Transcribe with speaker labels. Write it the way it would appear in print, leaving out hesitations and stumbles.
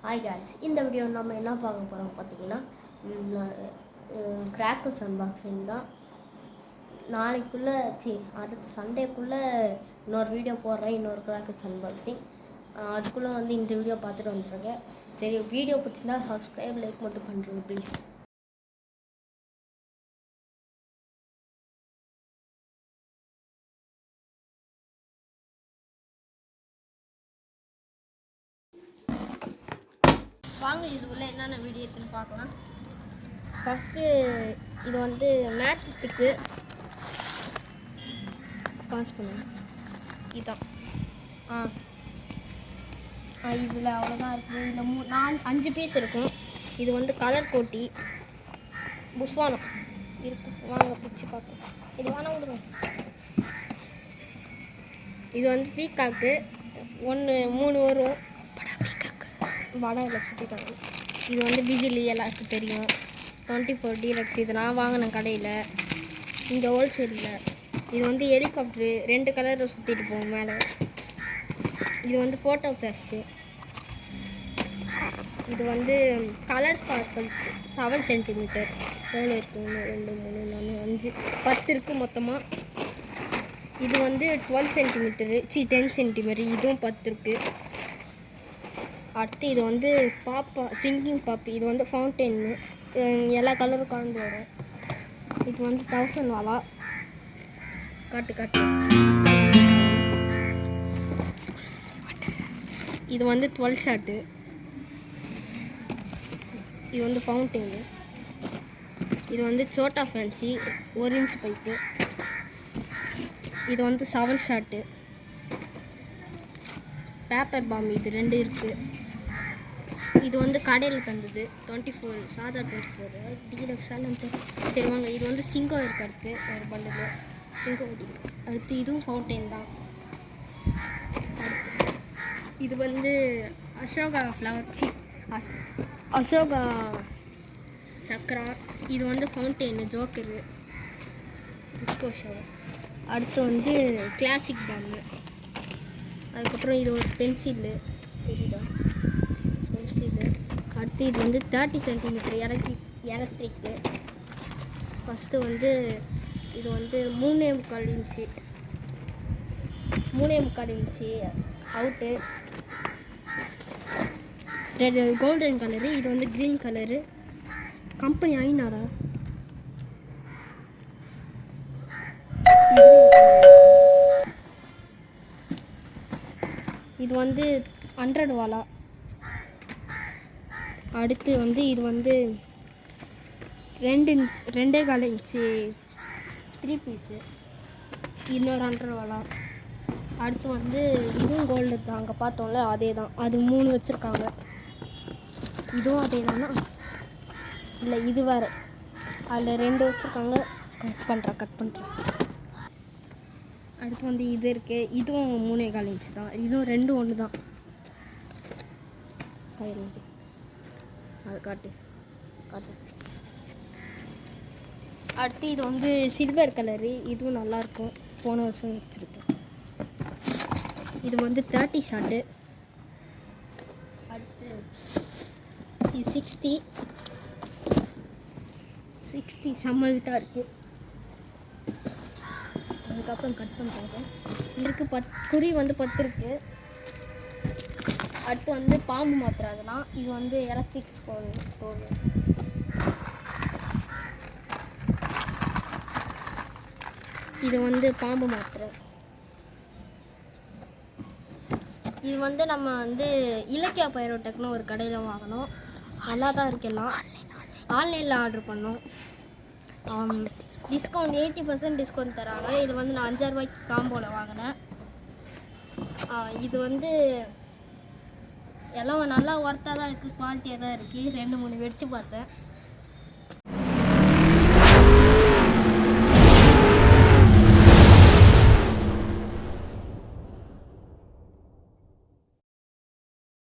Speaker 1: Hi guys, இந்த video நம்ம என்ன பார்க்க போகிறோம் பார்த்தீங்கன்னா கிராக்கர்ஸ் அன்பாக்சிங் தான். நாளைக்குள்ளே அடுத்த சண்டேக்குள்ளே இன்னொரு வீடியோ போடுறேன், இன்னொரு கிராக்கர்ஸ் அன்பாக்சிங். அதுக்குள்ளே வந்து இந்த வீடியோ பார்த்துட்டு வந்துருக்கேன். சரி, வீடியோ பிடிச்சிருந்தா சப்ஸ்கிரைப் லைக் மட்டும் பண்ணுறேன் ப்ளீஸ். வாங்க இது உள்ள என்னென்ன வீடியோ இருக்குன்னு பார்க்கலாம். ஃபஸ்ட்டு இது வந்து மேட்ச் ஸ்டிக்கு பாஸ் பண்ணுங்க. இதுதான் இதில் அவ்வளோதான் இருக்குது. இதில் 5 பீஸ் இருக்கும். இது வந்து கலர் கோட்டி புஸ்வானம் இருக்கு. வாங்க பிடிச்சி பார்க்கலாம். இது வேணாம் விடுங்க. இது வந்து பீகாக்கு 3 வரும். வடம் இல்லை குட்டிட்டாங்க. இது வந்து பிஜிலி எல்லாருக்கும் தெரியும். 24 டீலக்ஸ். இது நான் வாங்கினேன் கடையில், இங்கே ஹோல்சேலில். இது வந்து ஹெலிகாப்டரு 2 கலரில் சுற்றிட்டு போகும் மேலே. இது வந்து ஃபோட்டோ ஃப்ளாஷு. இது வந்து கலர் ஸ்பார்க்கிள்ஸ் 7 சென்டிமீட்டர். எவ்வளோ இருக்குது? 1 2 3 4 5 10 இருக்குது மொத்தமாக. இது வந்து 12 சென்டிமீட்டரு 10 சென்டிமீட்டர். இதுவும் 10 இருக்குது. அடுத்து இது வந்து பாப்பா சிங்கிங் பாப்பி. இது வந்து ஃபவுண்டென்னு எல்லா கலரும் கலந்து வரும். இது வந்து 1000 வாலா. காட்டு இது வந்து 12 ஷாட்டு. இது வந்து ஃபவுண்டெயின். இது வந்து சோட்டா ஃபேன்சி 1 இன்ச் பைப்பு. இது வந்து 7 ஷாட்டு. பேப்பர் பாம் இது 2 இருக்குது. இது வந்து கடையில் தந்தது 24 சாதா 24 டீலக்ஸாலும். சரி வாங்க, இது வந்து சிங்கம் இருக்குது. அடுத்து ஒரு பண்டில் சிங்கம் ஒட்டி. அடுத்து இதுவும் ஃபவுண்டெயின் தான். இது வந்து அசோகா ஃப்ளவர் அசோகா சக்கரா. இது வந்து ஃபவுண்டெயின் ஜோக்கரு டிஸ்கோ ஷோ. அடுத்து வந்து கிளாசிக் பாம்பு. அதுக்கப்புறம் இது ஒரு பென்சிலு தெரியுதா, பென்சிலு. அடுத்து இது வந்து 30 சென்டிமீட்டர் எலக்ட்ரிக்கு. ஃபஸ்ட்டு வந்து இது வந்து 3.25 inch 3.25 inch out. Red golden colour. இது வந்து க்ரீன் கலரு. கம்பெனி ஐநாடா. இது வந்து 100 வாலா. அடுத்து வந்து இது வந்து 2.25 இன்ச்சு 3 பீஸு. இன்னொரு 100 வாலா. அடுத்து வந்து இதுவும் கோல்டு தான். அங்கே பார்த்தோம்ல அதே தான். அது 3 வச்சுருக்காங்க. இதுவும் அதே தானா? இல்லை, இது வேறு. அதில் 2 வச்சுருக்காங்க. கட் பண்ணுறேன். அடுத்து வந்து இது இருக்குது. இதுவும் 3.25 இன்ச்சு தான். இதுவும் 2 ஒன்று தான். கையில் அது காட்டு. அடுத்து இது வந்து சில்வர் கலரு. இதுவும் நல்லாயிருக்கும். போன வருஷம் வச்சுருக்கேன். இது வந்து 30 ஷாட்டு. அடுத்து இது 60 செம்ம வீட்டாக இருக்குது. அதுக்கப்புறம் கட் பண்ணுறேன். இதுக்கு 10 குறி வந்து 10 இருக்குது. அடுத்து வந்து பாம்பு மாத்திரை. அதெல்லாம் இது வந்து எலக்ட்ரிக் ஸ்டோர். இது வந்து பாம்பு மாத்திரை. இது வந்து நம்ம வந்து இலக்கியா பைரோடெக்னு ஒரு கடையில் வாங்கினோம். நல்லா தான் இருக்கலாம். ஆன்லைனில் ஆர்டர் பண்ணோம். டிஸ்கவுண்ட் 80% டிஸ்கவுண்ட் தராங்க. இது வந்து நான் 5,000 ரூபாய்க்கு காம்போவில் வாங்கினேன். இது வந்து எல்லாம் நல்லா ஒர்த்தாக தான் இருக்குது. குவாலிட்டியாக தான் இருக்குது. 2-3 வெடித்து பார்த்தேன்.